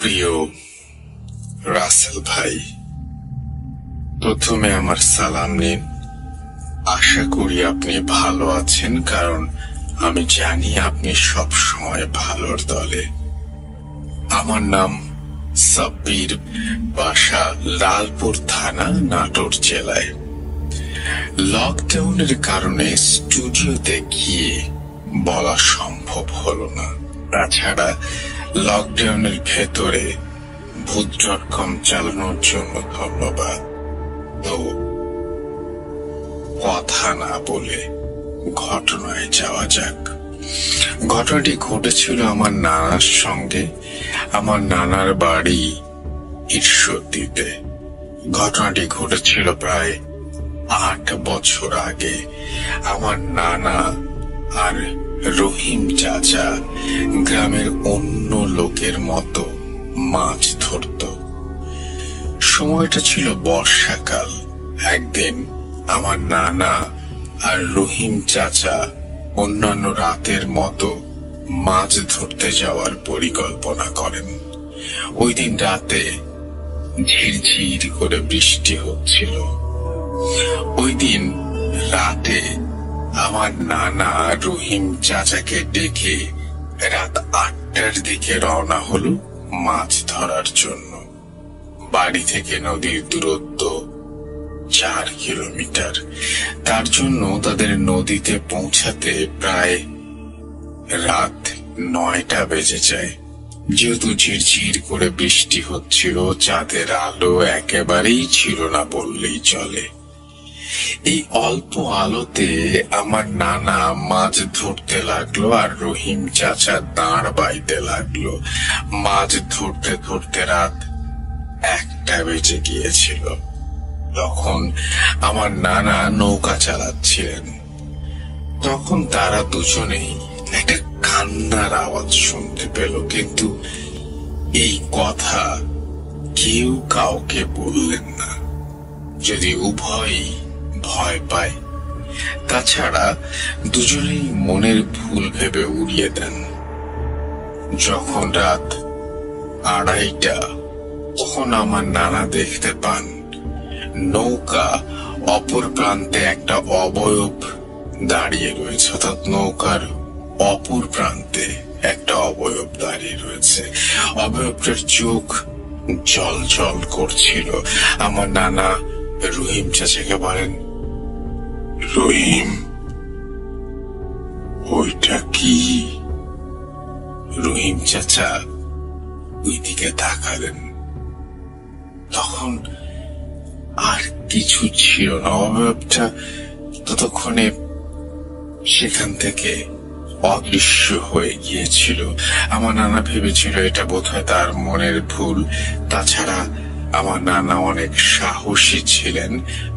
প্রিয় রাসেল ভাই, প্রথমে আমার সালাম নিন। আশা করি আপনি ভালো আছেন, কারণ আমি জানি আপনি সব সময় ভালোর দলে। আমার নাম সাব্বির, বাসা লালপুর থানা, নাটোর জেলায়। লকডাউনের কারণে স্টুডিওতে গিয়ে বলা সম্ভব হলো না। তাছাড়া লকডাউনের ভেতরে ভূত.com চালানোর জন্য ধন্যবাদ। তো কথা না বলে ঘটনায় যাওয়া যাক। ঘটনাটি ঘটেছিল আমার নানার সঙ্গে। আমার নানার বাড়ি ঈশ্বরদীতে। ঘটনাটি ঘটেছিল প্রায় 8 বছর আগে। আমার নানা আর রহিম চাচা গ্রামের অন্য লোকের মতো মাছ ধরত। সময়টা ছিল বর্ষাকাল। একদিন আমার নানা আর রহিম চাচা অন্যান্য রাতের মতো মাছ ধরতে যাওয়ার পরিকল্পনা করেন। ওই দিন রাতে ঝিরঝির করে বৃষ্টি হচ্ছিল। ওই দিন রাতে আমার নানা রহিম চাচাকে ডেকে রাত 8টার দিকে রওনা হলো মাছ ধরার জন্য। বাড়ি থেকে নদীর দূরত্ব 4 কিলোমিটার। তার জন্য তাদের নদীতে পৌঁছাতে প্রায় রাত 9টা বেজে যায়। যেহেতু ঝিরঝির করে বৃষ্টি হচ্ছিল, চাঁদের আলো একেবারেই ছিল না বললেই চলে। এই অল্প আলোতে আমার নানা মাছ ধরতে লাগলো আর রহিম চাচা দাঁড় বাইতে লাগলো। মাছ ধরতে ধরতে রাত 1টা বেজে গিয়েছিল। তখন আমার নানা নৌকা চালাচ্ছিলেন। তখন তারা দুজনেই একটা কান্নার আওয়াজ শুনতে পেল, কিন্তু এই কথা কেউ কাউকে বললেন না, যদি উভয়ই ভয় পায়। তাছাড়া দুজনেই মনের ভুল ভেবে উড়িয়ে দেন। যখন রাত 2:30, তখন আমার নানা দেখতে পান নৌকা অপর প্রান্তে একটা অবয়ব দাঁড়িয়ে রয়েছে। অর্থাৎ নৌকার অপর প্রান্তে একটা অবয়ব দাঁড়িয়ে রয়েছে। অবয়বটার চোখ জল জল করছিল। আমার নানা রহিম চাচাকে বলেন, রহিম, ওইটা কি? রহিম চাচা ওই দিকে তাকালেন। তখন আর কিছু ছিল না। অবয়বটা ততক্ষণে সেখান থেকে অদৃশ্য হয়ে গিয়েছিল। আমার নানা ভেবেছিল এটা বোধহয় তার মনের ভুল। তাছাড়া আমার নানা অনেক সাহসী ছিলেন।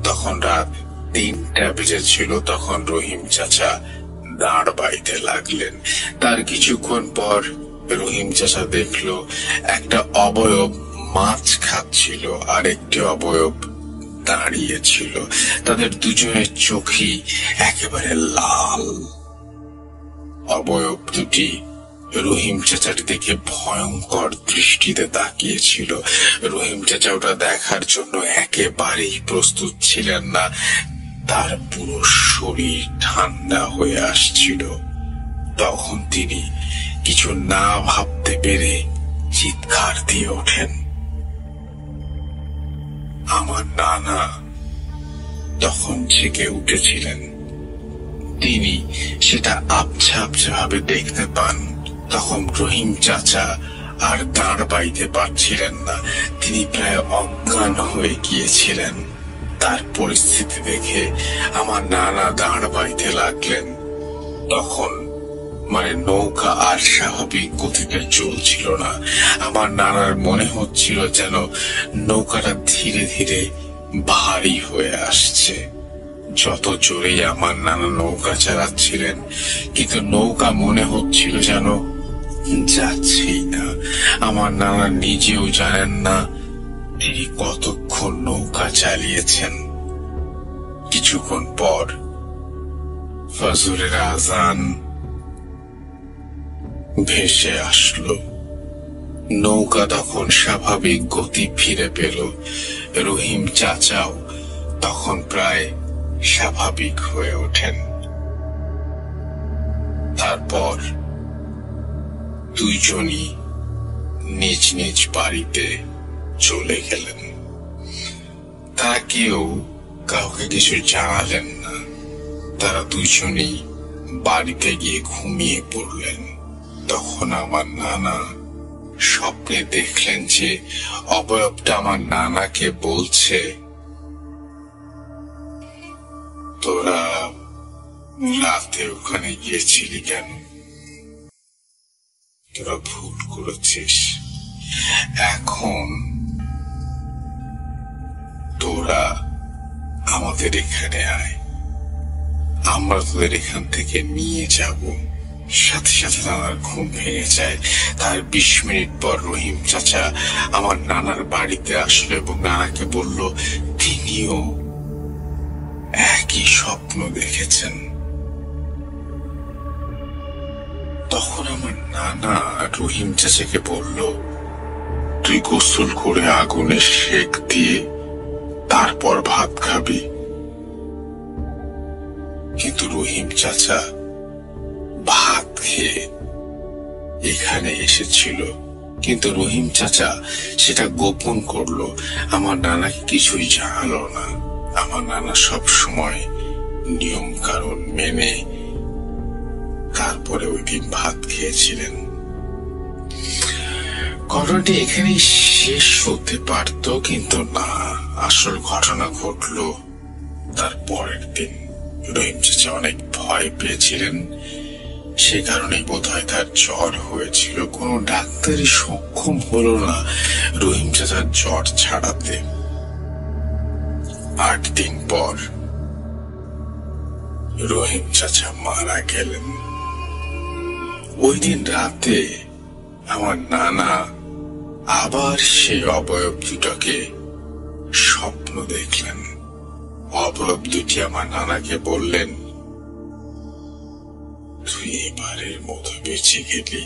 তখন রাত 3টা বেজেছিল। তখন রহিম চাচা দাঁড় বাইতে লাগলেন। তার কিছুক্ষণ পর রহিম চাচা দেখলো একটা অবয়ব মাছ খাচ্ছিল আর একটি অবয়ব দাঁড়িয়েছিল। তাদের দুজনের চোখই একেবারে লাল। অবয়ব দুটি রহিম চাচার দিকে ভয়ঙ্কর দৃষ্টিতে তাকিয়েছিল। রহিম চাচা ওটা দেখার জন্য একেবারেই প্রস্তুত ছিলেন না। তার পুরো শরীর ঠান্ডা হয়ে আসছিল। তখন তিনি কিছু না ভাবতে পেরে চিৎকার দিয়ে ওঠেন। আমার নানা তখন জেগে উঠেছিলেন। তিনি সেটা আবছা আবছা ভাবে দেখতে পান। তখন রহিম চাচা আর দাঁড় বাইতে পারছিলেন না। তিনি প্রায় অজ্ঞান হয়ে গিয়েছিলেন। তার পরিস্থিতি দেখে আমার নানা দাঁড় বাইতে লাগলেন। তখন নৌকা আর স্বাভাবিক গতিতে চলছিল না। আমার নানার মনে হচ্ছিল যেন নৌকাটা ধীরে ধীরে ভারী হয়ে আসছে। যত জোরেই আমার নানা নৌকা চালাচ্ছিলেন, কিন্তু নৌকা মনে হচ্ছিল যেন যাচ্ছেই না। আমার নানা নিজেও জানেন না তিনি কতক্ষণ নৌকা চালিয়েছেন। কিছুক্ষণ পর ফজরের আজান ভেসে আসলো। নৌকা তখন স্বাভাবিক গতি ফিরে পেল। রহিম চাচাও তখন প্রায় স্বাভাবিক হয়ে ওঠেন। তারপর দুইজনই নিজ নিজ বাড়িতে চলে গেলেন। তারা কেউ কাউকে কিছু জানালেন না। তারা দুইজনই বাড়িতে গিয়ে ঘুমিয়ে পড়লেন। তখন আমার নানা স্বপ্নে দেখলেন যে অবয়বটা আমার নানাকে বলছে, তোরা রাতে ওখানে গিয়েছিলি কেন? তোরা ভুল করেছিস। এখন তোরা আমাদের এখানে আয়, আমরা তোদের এখান থেকে নিয়ে যাব। সাথে সাথে নানার ঘুম ভেঙে যায়। তার 20 মিনিট পর রহিম চাচা আমার নানার বাড়িতে আসলো এবং নানাকে বলল তিনিও একই স্বপ্ন দেখেছেন। তখন আমার নানা রহিম চাচাকে বলল, তুই গোসল করে আগুনে সেক দিয়ে তারপর ভাত খাবি। কিন্তু রহিম চাচা ভাত খেয়ে এখানে এসেছিল, কিন্তু রহিম চাচা সেটা গোপন করলো। আমার নানাকে কিছুই জানালো না। আমার নানা সব সময় নিয়ম কানুন মেনে তারপরে ওই দিন ভাত খেয়েছিলেন। ঘটনাটি এখানেই শেষ হতে পারত, কিন্তু না, আসল ঘটনা ঘটলো তার পরের দিন। রহিম চাচা অনেক ভয় পেয়েছিলেন, সে কারণেই বোধহয় তার জ্বর হয়েছিল। কোনো ডাক্তারই সক্ষম হলো না রহিম চাচার জ্বর ছাড়াতে। 8 দিন পর রহিম চাচা মারা গেলেন। ওই দিন রাতে আমার নানা আবার সেই অবয়ব দুটোকে স্বপ্ন দেখলেন। অবয়ব দুটি আমার নানাকে বললেন, তুই এবারের মতো বেঁচে গেলি,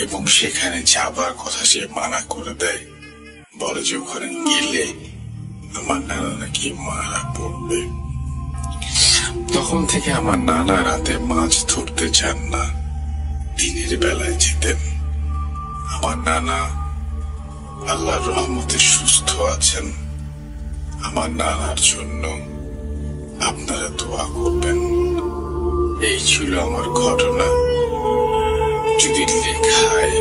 এবং সেখানে যাবার কথা সে মানা করে দেয়। বলে যে ওখানে গেলে আমার নানা নাকি মারা পড়বে। তখন থেকে আমার নানা রাতে মাছ ধরতে চান না, দিনের বেলায় যেতেন। আমার নানা আল্লাহর রহমতে সুস্থ আছেন। আমার নানার জন্য আপনারা দোয়া করবেন। এই ছিল আমার ঘটনা। যদি লেখায়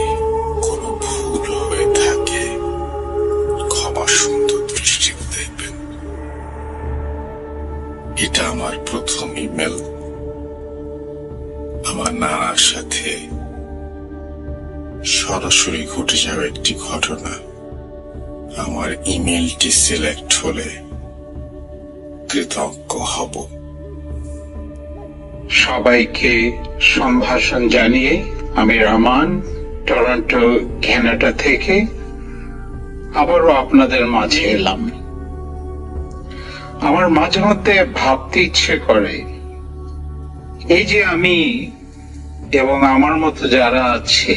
কোনো ভুল হয়ে থাকে ক্ষমা সুন্দর দৃষ্টিতে দেখবেন। এটা আমার প্রথম ইমেল। আমার নানার সাথে সরাসরি ঘটে যাওয়া একটি ঘটনা। আমার ইমেলটি সিলেক্ট হলে কৃতজ্ঞ হব। সবাইকে সম্ভাষণ জানিয়ে আমি রহমান, টরন্টো, কানাডা থেকে আবারও আপনাদের মাঝে এলাম। আমার মাঝে মধ্যে ভাবতে ইচ্ছে করে, এই যে আমি এবং আমার মতো যারা আছে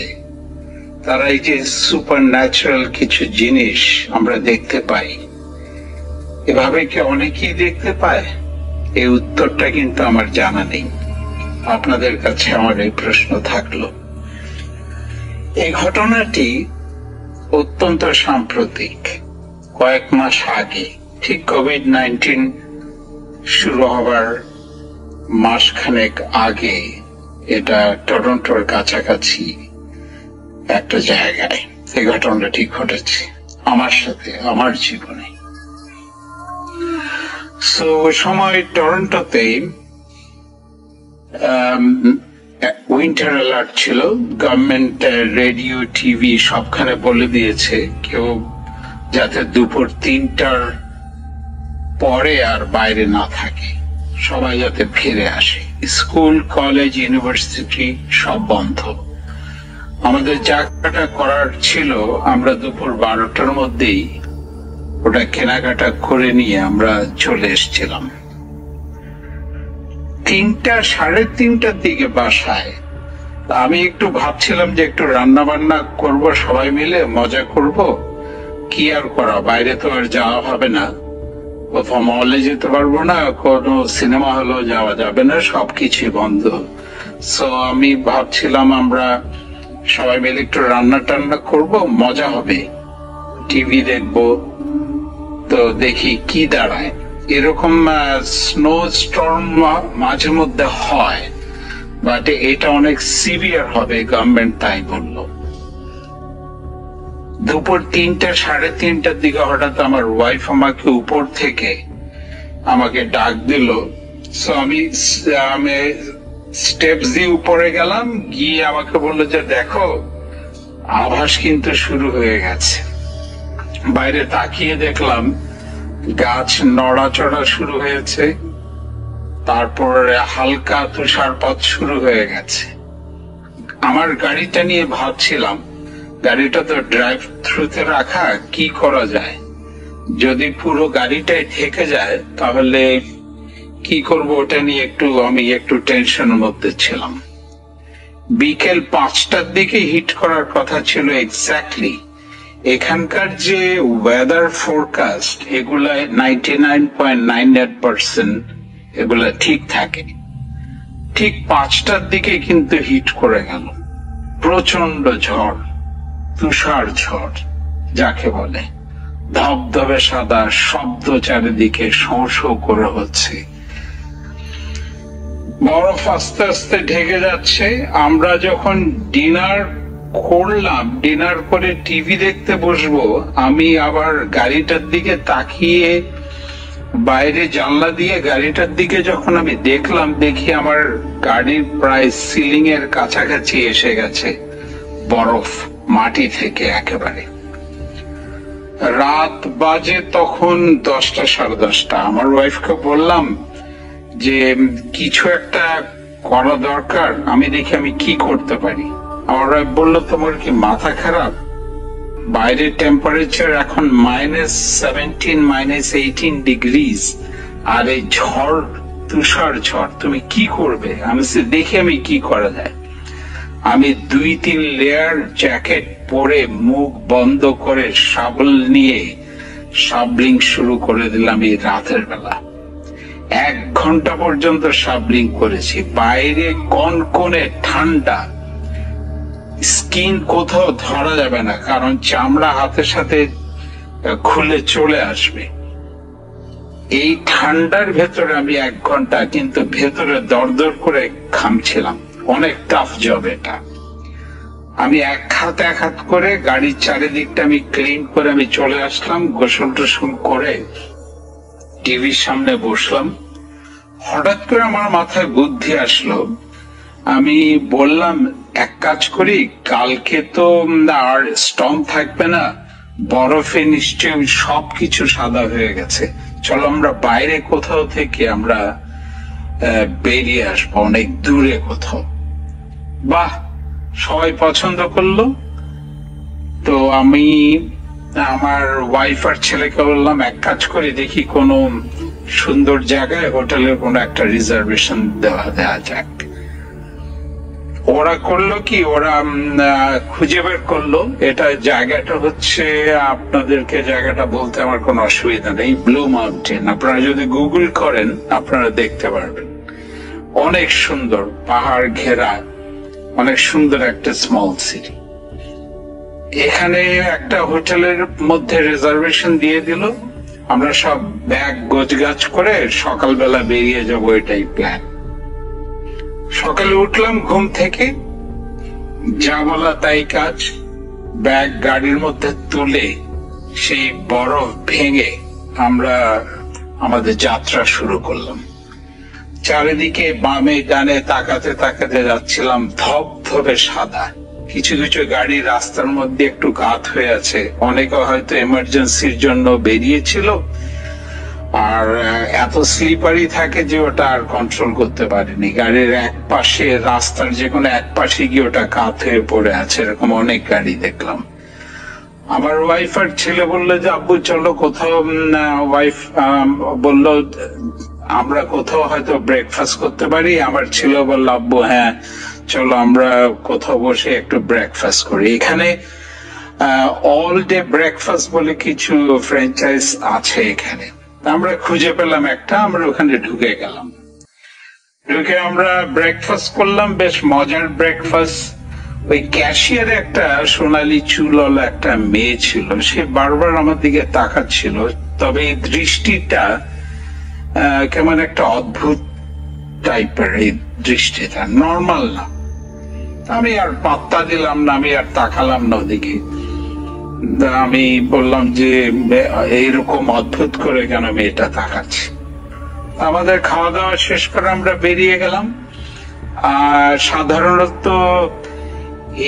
তারা এই যে সুপার ন্যাচারাল কিছু জিনিস আমরা দেখতে পাই, এভাবে কি অনেকেই দেখতে পায়? এই উত্তরটা কিন্তু আমার জানা নেই। আপনাদের কাছে আমার এই প্রশ্ন থাকলো। এই ঘটনাটি অত্যন্ত সাম্প্রতিক, কয়েক মাস আগে, ঠিক কোভিড-19 শুরু হবার মাসখানেক আগে, এটা টরন্টোর কাছাকাছি একটা জায়গায় এই ঘটনাটা ঠিক ঘটেছে আমার সাথে, আমার জীবনে। সো ওই সময় টরন্টোতে উইন্টার অ্যালার্ট ছিল। গভর্নমেন্ট রেডিও, টিভি সবখানে বলে দিয়েছে কেউ যাতে দুপুর 3টার পরে আর বাইরে না থাকে, সবাই যাতে ফিরে আসে। স্কুল, কলেজ, ইউনিভার্সিটি সব বন্ধ। আমাদের জায়গাটা করার ছিল, আমরা দুপুর 12টার মধ্যেই ওটা কেনাকাটা করে নিয়ে আমরা চলে এসেছিলাম। 3টা, 3:30টার দিকে বাসায় আমি একটু ভাবছিলাম যে একটু রান্না বান্না করব, সবাই মিলে মজা করব। কি আর করা, বাইরে তো আর যাওয়া হবে না, কোথাও মলে যেতে পারবো না, কোনো সিনেমা হলেও যাওয়া যাবে না, সবকিছুই বন্ধ। সো আমি ভাবছিলাম আমরা সবাই মিলে একটু রান্না টান্না করব, মজা হবে, টিভি দেখবো। তো দেখি কি দাঁড়ায়। এরকম স্নো স্টর্ম মাঝে মধ্যে হয়, বাট এটা অনেক সিভিয়ার হবে, গভর্নমেন্ট তাই বললো। দুপুর 3টা 3:30টার দিকে হঠাৎ আমার ওয়াইফ আমাকে উপর থেকে আমাকে ডাক দিল। সো আমি স্টেপস দিয়ে উপরে গেলাম, গিয়ে আমাকে বললো যে দেখো আভাস কিন্তু শুরু হয়ে গেছে। বাইরে তাকিয়ে দেখলাম গাছ নড়াচড়া শুরু হয়েছে, তারপরে হালকা তুষারপাত শুরু হয়ে গেছে। আমার গাড়িটা নিয়ে ভাবছিলাম, গাড়িটা তো ড্রাইভ থ্রুতে রাখা, কি করা যায়, যদি পুরো গাড়িটাই ঢেকে যায় তাহলে কি করব, ওটা নিয়ে আমি একটু টেনশনের মধ্যে ছিলাম। বিকেল 5টার দিকে হিট করার কথা ছিল এক্স্যাক্টলি। এখানকার যে ওয়েদার ফোরকাস্ট, এগুলা 99.98% এগুলা ঠিক থাকে। ঠিক 5টার দিকে কিন্তু হিট করে গেল, প্রচন্ড ঝড়, তুষার ঝড় যাকে বলে, ধবধবে সাদা, শব্দ চারিদিকে শোঁ শোঁ করে হচ্ছে, বরফ আস্তে আস্তে ঢেকে যাচ্ছে। আমরা যখন ডিনার করলাম, ডিনার করে টিভি দেখতে বসবো, আমি আবার গাড়িটার দিকে তাকিয়ে বাইরে জানলা দিয়ে গাড়িটার দিকে যখন আমি দেখলাম, দেখি আমার গাড়ির প্রায় সিলিং এর কাছাকাছি এসে গেছে বরফ, মাটি থেকে একেবারে। রাত বাজে তখন 10টা 10:30। আমার ওয়াইফকে বললাম যে কিছু একটা করা দরকার, আমি দেখি আমি কি করতে পারি। আমার ওয়াইফ বললো তোমার কি মাথা খারাপ, বাইরের টেম্পারেচার এখন -17 -18 ডিগ্রিজ, আর এই ঝড়, তুষার ঝড়, তুমি কি করবে? আমি দেখি আমি কি করা যায়। আমি 2-3 লেয়ার জ্যাকেট পরে মুখ বন্ধ করে শাবল নিয়ে শাবলিং শুরু করে দিলাম। এই রাতের বেলা 1 ঘন্টা পর্যন্ত শাবলিং করেছি। বাইরে কনকনে ঠান্ডা, স্কিন কোথাও ধরা যাবে না, কারণ চামড়া হাতের সাথে খুলে চলে আসবে। এই ঠান্ডার ভেতরে আমি 1 ঘন্টা কিন্তু ভেতরে দরদর করে ঘামছিলাম। অনেক টাফ জব এটা। আমি এক হাত করে গাড়ির চারিদিকটা আমি ক্লিন করে আমি চলে আসলাম, গোসল টোসল করে টিভির সামনে বসলাম। হঠাৎ করে আমার মাথায় বুদ্ধি আসলো, আমি বললাম এক কাজ করি, কালকে তো আর স্টর্ম থাকবে না, বরফে নিশ্চয়ই সবকিছু সাদা হয়ে গেছে, চলো আমরা বাইরে কোথাও থেকে আমরা বেরিয়ে আসবো, অনেক দূরে কোথাও। বাহ, সবাই পছন্দ করলো। তো আমি আমার ওয়াইফ আর ছেলেকে বললাম এক কাজ করি, দেখি কোনো সুন্দর জায়গায় হোটেলের কোনো একটা রিজার্ভেশন দেওয়া যাক। ওরা করলো কি, ওরা খুঁজে বের করলো, এটা জায়গাটা হচ্ছে, আপনাদেরকে জায়গাটা বলতে আমার কোনো অসুবিধা নেই, ব্লু মাউন্টেন। আপনারা যদি গুগল করেন আপনারা দেখতে পারবেন। অনেক সুন্দর, পাহাড় ঘেরা, অনেক সুন্দর একটা স্মল সিটি। এখানে একটা হোটেলের মধ্যে রিজার্ভেশন দিয়ে দিল। আমরা সব ব্যাগ গোছগাছ করে সকালবেলা বেরিয়ে যাবো, এটাই প্ল্যান। সকালে উঠলাম ঘুম থেকে, যা বলা তাই কাজ, ব্যাগ গাড়ির মধ্যে তুলে সেই বরফ ভেঙে আমরা আমাদের যাত্রা শুরু করলাম। চারিদিকে বামে ডানে তাকাতে তাকাতে যাচ্ছিলাম, ধবধবে সাদা। কিছু কিছু গাড়ি রাস্তার মধ্যে একটু গাত হয়ে আছে, অনেকে হয়তো এমার্জেন্সির জন্য বেরিয়েছিল, আর এত স্লিপারি থাকে যে ওটা আর কন্ট্রোল করতে পারেনি। গাড়ির এক পাশে, রাস্তার যে কোনো এক পাশে গিয়ে ওটা কাত হয়ে পড়ে আছে, এরকম অনেক গাড়ি দেখলাম। আমার ওয়াইফ আর ছেলে বললো যে আব্বু চলো কোথাও, ওয়াইফ বললো আমরা কোথাও হয়তো ব্রেকফাস্ট করতে পারি। আমার ছেলে বললো আব্বু হ্যাঁ চলো আমরা কোথাও বসে একটু ব্রেকফাস্ট করি। এখানে অল ডে ব্রেকফাস্ট বলে কিছু ফ্র্যাঞ্চাইজ আছে এখানে। আমরা খুঁজে পেলাম একটা, আমরা ওখানে ঢুকে গেলাম। ঢুকে আমরা ব্রেকফাস্ট করলাম, বেশ মজার ব্রেকফাস্ট। ওই ক্যাশিয়ার একটা সোনালি চুলওয়ালা একটা মেয়ে ছিল, সে বারবার আমার দিকে তাকাচ্ছিল, তবে এই দৃষ্টিটা কেমন একটা অদ্ভুত টাইপের, এই দৃষ্টিটা নর্মাল না। আমি আর পাত্তা দিলাম না, আমি আর তাকালাম না ওদিকে। আমি বললাম যে এইরকম অদ্ভুত করে কেন মেয়েটা তাকাচ্ছে। আমাদের খাওয়া দাওয়া শেষ করে আমরা বেরিয়ে গেলাম। আর সাধারণত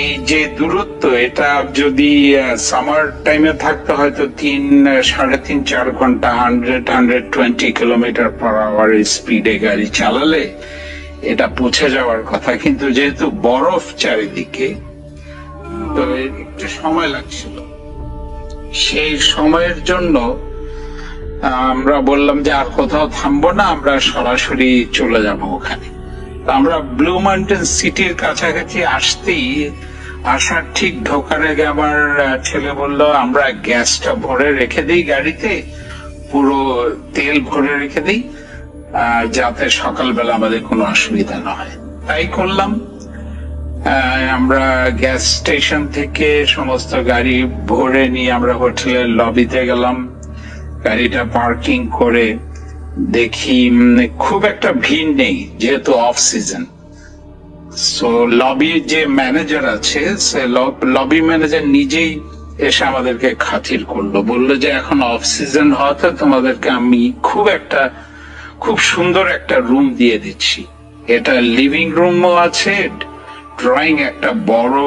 এই যে দূরত্ব, এটা যদি সামার টাইমে থাকতে হয়তো 3-3.5-4 ঘন্টা 100-120 কিলোমিটার পার আওয়ার স্পিডে গাড়ি চালালে এটা পৌঁছে যাওয়ার কথা, কিন্তু যেহেতু বরফ চারিদিকে তো একটু সময় লাগছিল। সেই সময়ের জন্য আমরা বললাম যে আর কোথাও থামবো না, আমরা সরাসরি চলে যাব ওখানে। আমরা ব্লু মাউন্টেন সিটির কাছাকাছি আসার ঠিক ঢোকার আগে আমার ছেলে বলল আমরা গ্যাসটা ভরে রেখে দিই গাড়িতে, পুরো তেল ভরে রেখে দিই যাতে সকালবেলা আমাদের কোনো অসুবিধা না হয়। তাই করলাম। আমরা গ্যাস স্টেশন থেকে সমস্ত গাড়ি ভরে নিয়ে আমরা হোটেলের লবিতে গেলাম। গাড়িটা পার্কিং করে দেখি খুব একটা ভিড় নেই, যেহেতু অফ সিজন। সো লবির যে ম্যানেজার আছে, সে লবি ম্যানেজার নিজেই এসে আমাদেরকে খাতির করলো, বললো যে এখন অফ সিজন হওয়াতে তোমাদেরকে আমি খুব সুন্দর একটা রুম দিয়ে দিচ্ছি। এটা লিভিং রুমও আছে, ড্রয়িং একটা বড়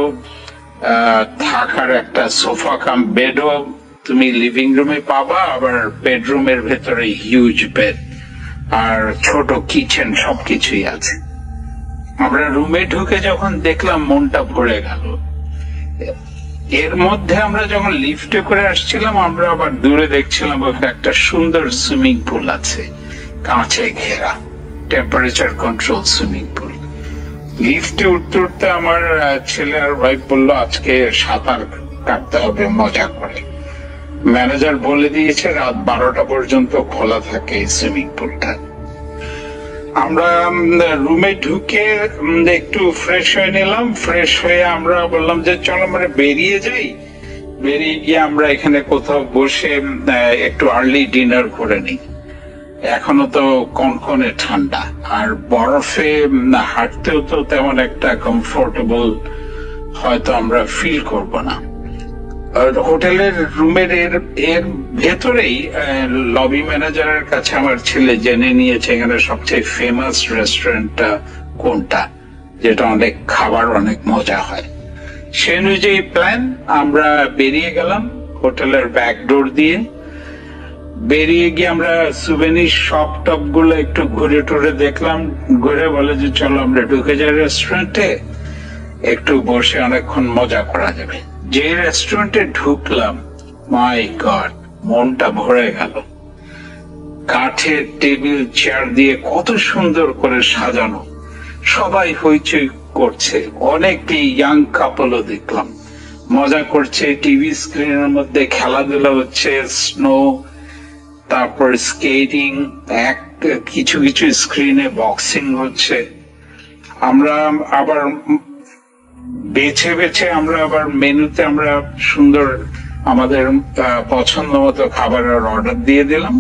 থাকার একটা সোফা কাম বেডও তুমি লিভিং রুমে পাবা, আবার বেডরুমের ভেতরে হিউজ বেড আর ছোট কিচেন, সবকিছুই আছে। আমরা রুমে ঢুকে যখন দেখলাম মনটা ভরে গেল। এর মধ্যে আমরা যখন লিফটে করে আসছিলাম, আমরা আবার দূরে দেখছিলাম ওখানে একটা সুন্দর সুইমিং পুল আছে, কাঁচে ঘেরা, টেম্পারেচার কন্ট্রোল সুইমিং পুল। লিফটে উঠতে উঠতে আমার ছেলে আর ওয়াইফ বললো আজকে সাঁতার কাটতে হবে মজা করে। ম্যানেজার বলে দিয়েছে রাত 12টা পর্যন্ত খোলা থাকে এই সুইমিং পুলটা। আমরা রুমে ঢুকে একটু ফ্রেশ হয়ে নিলাম। ফ্রেশ হয়ে আমরা বললাম যে চলো আমরা বেরিয়ে যাই। বেরিয়ে গিয়ে আমরা এখানে কোথাও বসে একটু আর্লি ডিনার করে নিই। এখনো তো কনকনে ঠান্ডা, আর বরফে হাঁটতেও তো তেমন একটা কমফোর্টেবল হয়তো আমরা ফিল করব না। হোটেলের রুমের এর ভেতরেই লবি ম্যানেজারের কাছে আমার ছেলে জেনে নিয়েছে এখানে সবচেয়ে ফেমাস রেস্টুরেন্টটা কোনটা, যেটা অনেক খাবার অনেক মজা হয়। সে অনুযায়ী প্ল্যান, আমরা বেরিয়ে গেলাম হোটেলের ব্যাক ডোর দিয়ে। বেরিয়ে গিয়ে আমরা সুভেনির শপ টপ গুলো একটু ঘুরে টুরে দেখলাম। ঘুরে বলে যে চলো আমরা ঢুকে যাই রেস্টুরেন্টে, একটু বসে অনেকক্ষণ মজা করা যাবে। যে রেস্টুরেন্টে ঢুকলাম, মাই গড, মনটা ভরে গেল। কাঠের টেবিল চেয়ার দিয়ে কত সুন্দর করে সাজানো, সবাই হইচই করছে। অনেক ইয়াং কাপলও দেখলাম মজা করছে। টিভি স্ক্রিনের মধ্যে খেলাধুলা হচ্ছে, স্নো, তারপর স্কেটিং, কিছু কিছু স্ক্রিনে বক্সিং হচ্ছে। আমরা আবার বেছে বেছে আমরা আবার মেনুতে আমরা সুন্দর আমাদের পছন্দ মতো খাবারের অর্ডার দিয়ে দিলাম।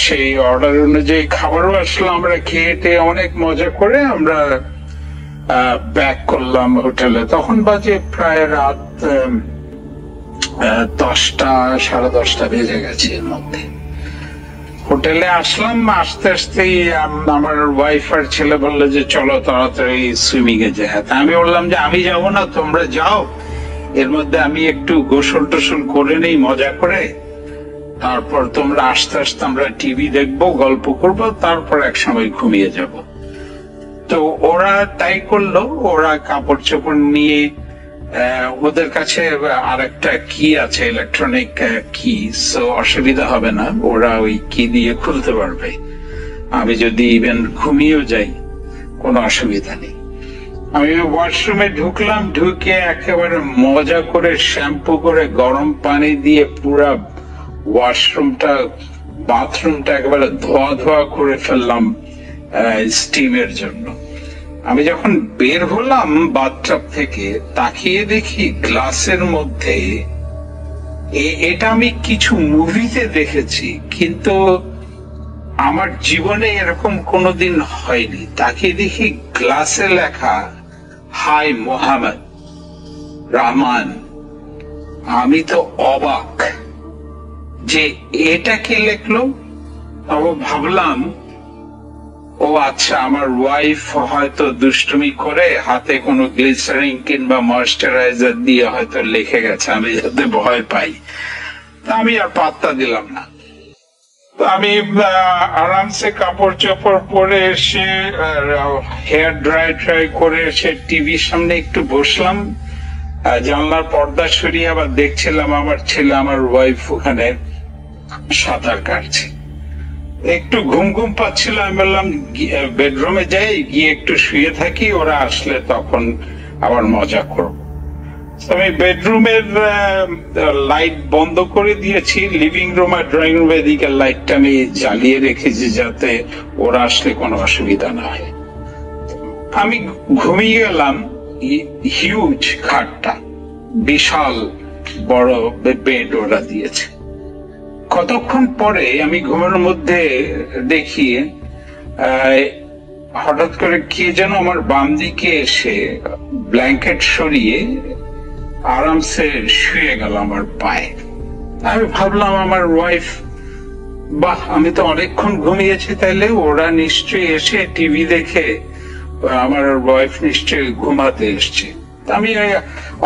সেই অর্ডার অনুযায়ী খাবারও আসলো। আমরা খেয়ে অনেক মজা করে আমরা ব্যাক করলাম হোটেলে। তখন বাজে প্রায় রাত 10টা, 10:30 বেজে গেছে। এর মধ্যে হোটেলে আসলাম। আস্তে আস্তেই আমার ওয়াইফ আর ছেলে বললো যে চলো তাড়াতাড়ি সুইমিং এ যাই। আমি বললাম যে আমি যাবো না, তোমরা যাও, এর মধ্যে আমি একটু গোসল টোসল করে নেই মজা করে, তারপর তোমরা আস্তে আস্তে আমরা টিভি দেখবো, গল্প করবো, তারপর এক সময় ঘুমিয়ে যাব। তো ওরা তাই করলো। ওরা কাপড় চোপড় নিয়ে, ওদের কাছে আরেকটা কি আছে, ইলেকট্রনিক কি, সো অসুবিধা হবে না, ওরা ওই কি দিয়ে খুলতে পারবে। আমি যদি ইভেন ঘুমিয়েও যাই কোনো অসুবিধা নেই। আমি ওয়াশরুমে ঢুকলাম, ঢুকে একেবারে মজা করে শ্যাম্পু করে গরম পানি দিয়ে পুরা ওয়াশরুমটা বাথরুমটা একেবারে ধোয়া ধোয়া করে ফেললাম স্টিমের জন্য। আমি যখন বের হলাম বাথটাব থেকে, তাকিয়ে দেখি গ্লাসের মধ্যে, এটা আমি কিছু মুভিতে দেখেছি কিন্তু আমার জীবনে এরকম কোনোদিন হয়নি। তাকিয়ে দেখি গ্লাসে লেখা হাই মোহাম্মদ রহমান। আমি তো অবাক যে এটা কে লিখলো। ভাবলাম ও আচ্ছা, আমার ওয়াইফ হয়তো দুষ্টুমি করে হাতে কোনো গ্লিসারিন কিংবা ময়েশ্চারাইজার দিয়ে হয়তো লিখে গেছে, আমি যাতে ভয় পাই। আমি আর পাত্তা দিলাম না। আমি আরামসে কাপড় চোপড় পরে এসে হেয়ার ড্রাই করে এসে টিভির সামনে একটু বসলাম। জানলার পর্দা সরিয়ে আবার দেখছিলাম আমার ছেলে আমার ওয়াইফ ওখানে সাঁতার কাটছে। একটু ঘুম ঘুম পাচ্ছিল, আমি বললাম বেডরুমে যাই, গিয়ে একটু শুয়ে থাকি, ওরা আসলে তখন আবার মজা করব। আমি বেডরুমের লাইট বন্ধ করে দিয়েছি, লিভিং রুম আর ড্রয়িং রুমের দিকে লাইটটা আমি জ্বালিয়ে রেখেছি যাতে ওরা আসলে কোনো অসুবিধা না হয়। আমি ঘুমিয়ে গেলাম। হিউজ খাটটা, বিশাল বড় বেড ওরা দিয়েছে। কতক্ষণ পরে আমি ঘুমের মধ্যে দেখি হঠাৎ করে কে যেন আমার বাম দিকে এসে ব্ল্যাঙ্কেট সরিয়ে আরামসে শুয়ে গেল আমার পায়ে। আমি ভাবলাম আমার ওয়াইফ, বাহ, আমি তো অনেকক্ষণ ঘুমিয়েছি, তাইলে ওরা নিশ্চয়ই এসে টিভি দেখে আমার ওয়াইফ নিশ্চয়ই ঘুমাতে এসছে। আমি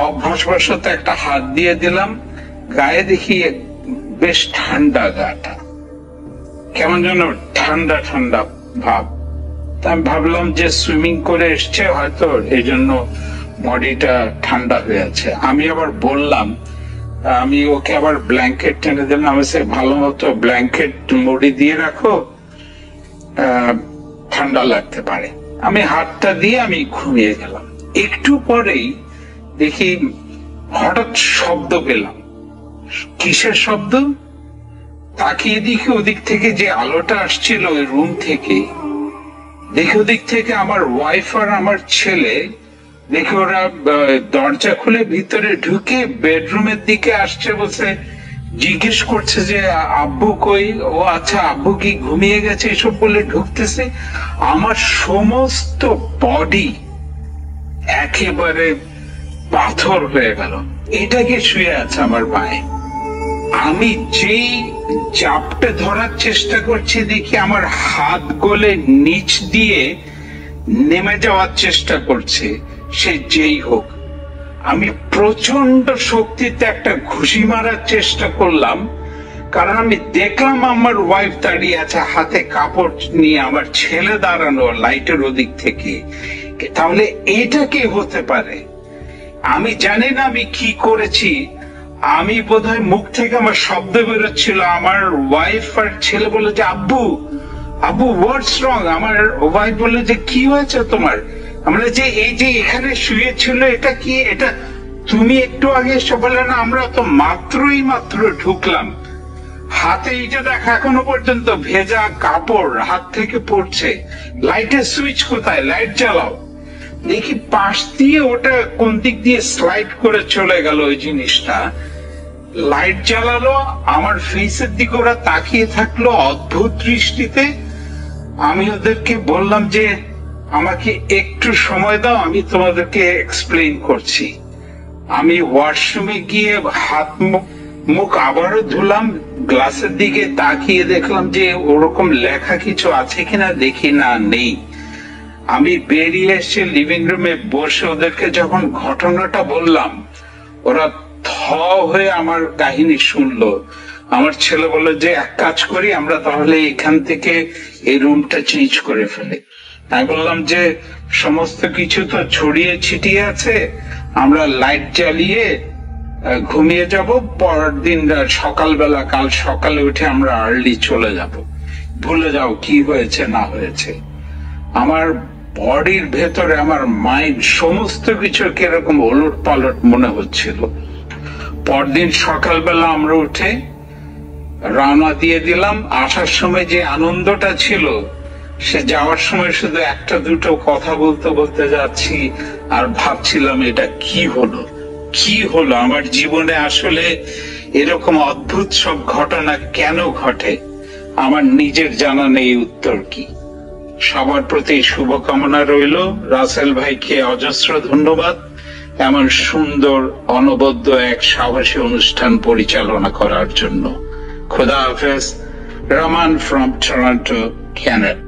অভ্যাসবশত একটা হাত দিয়ে দিলাম গায়ে, দেখি বেশ ঠান্ডা গাটা, কেমন যেন ঠান্ডা ঠান্ডা ভাব। আমি ভাবলাম যে সুইমিং করে এসছে হয়তো, এই জন্য বডিটা ঠান্ডা হয়ে আছে। আমি আবার বললাম, আমি ওকে আবার ব্ল্যাঙ্কেট টেনে দিলাম, আমি ভালো মতো ব্ল্যাঙ্কেট মুড়ি দিয়ে রাখো, ঠান্ডা লাগতে পারে। আমি হাতটা দিয়ে আমি ঘুমিয়ে গেলাম। একটু পরেই দেখি হঠাৎ শব্দ পেলাম। কিসের শব্দ? তাকিয়ে দেখি ওদিক থেকে যে আলোটা আসছিল ওই রুম থেকে, দেখি ওদিক থেকে আমার ওয়াইফ আর আমার ছেলে, দেখি ওরা দরজা খুলে ভিতরে ঢুকে বেডরুমের দিকে আসছে, বসে জিজ্ঞেস করছে যে আব্বু কই। ও আচ্ছা, আব্বু কি ঘুমিয়ে গেছে, এসব বলে ঢুকতেছে। আমার সমস্ত বডি একেবারে পাথর হয়ে গেল। এটাকে শুয়ে আছে আমার পায়ে। আমি যেই চাপটে ধরার চেষ্টা করছি, দেখি আমার হাত গলে নিচ দিয়ে নেমে যাওয়ার চেষ্টা করছে। সে যেই হোক, আমি প্রচন্ড শক্তিতে একটা ঘুষি মারার চেষ্টা করলাম, কারণ আমি দেখলাম আমার ওয়াইফ দাঁড়িয়ে আছে হাতে কাপড় নিয়ে, আমার ছেলে দাঁড়ানো লাইটের ওদিক থেকে। তাহলে এটা কি হতে পারে? আমি জানি না আমি কি করেছি। আমি বোধহয় মুখ থেকে আমার শব্দ বেরোচ্ছিল। আমার ওয়াইফ আর ছেলে বলে যে আব্বু, আব্বু হোয়াটস রং। আমার ওয়াইফ বলে যে কি হয়েছে তোমার? আমরা যে এই যে এখানে শুয়েছিল, এটা কি? এটা তুমি একটু আগে এসে বলে না, আমরা তো মাত্র ঢুকলাম। হাতে এই যে দেখা এখনো পর্যন্ত ভেজা কাপড় হাত থেকে পড়ছে। লাইটের সুইচ কোথায়? লাইট জ্বালাও। দেখি পাশ দিয়ে ওটা কোন দিক দিয়ে স্লাইড করে চলে গেল ওই জিনিসটা। লাইট জ্বালালো, আমার ফেসের দিকে ওরা তাকিয়ে থাকলো অদ্ভুত দৃষ্টিতে। আমি ওদেরকে বললাম যে আমাকে একটু সময় দাও, আমি তোমাদেরকে এক্সপ্লেইন করছি। আমি ওয়াশরুমে গিয়ে হাত মুখ আবারও ধুলাম, গ্লাসের দিকে তাকিয়ে দেখলাম যে ওরকম লেখা কিছু আছে কিনা, দেখি না, নেই। আমি বেরিয়ে এসে লিভিং রুমে বসে ওদেরকে যখন ঘটনাটা বললাম, ওরা থ হয়ে আমার কাহিনী শুনলো। আমার ছেলে বলে যে এক কাজ করি, আমরা তাহলে এখান থেকে এই রুমটা চেঞ্জ করে ফেলি। আমি বললাম যে সমস্ত কিছু তো ছড়িয়ে ছিটিয়ে আছে, আমরা লাইট জ্বালিয়ে ঘুমিয়ে যাব, পরের দিন সকালবেলা কাল সকালে উঠে আমরা আর্লি চলে যাব, ভুলে যাও কি হয়েছে না হয়েছে। আমার বডির ভেতরে আমার মাইন্ড সমস্ত কিছু কিরকম ওলট পালট মনে হচ্ছিল। পরদিন সকালবেলা আমরা উঠে রওনা দিয়ে দিলাম। আসার সময় যে আনন্দটা ছিল, সে যাওয়ার সময় শুধু একটা দুটো কথা বলতে বলতে যাচ্ছি আর ভাবছিলাম এটা কি হলো, কি হলো আমার জীবনে, আসলে এরকম অদ্ভুত সব ঘটনা কেন ঘটে, আমার নিজের জানা নেই উত্তর কি। সবার প্রতি শুভকামনা রইল। রাসেল ভাইকে অজস্র ধন্যবাদ এমন সুন্দর অনবদ্য এক সাহসী অনুষ্ঠান পরিচালনা করার জন্য। খুদা হাফেজ। Rahman from Toronto, Canada.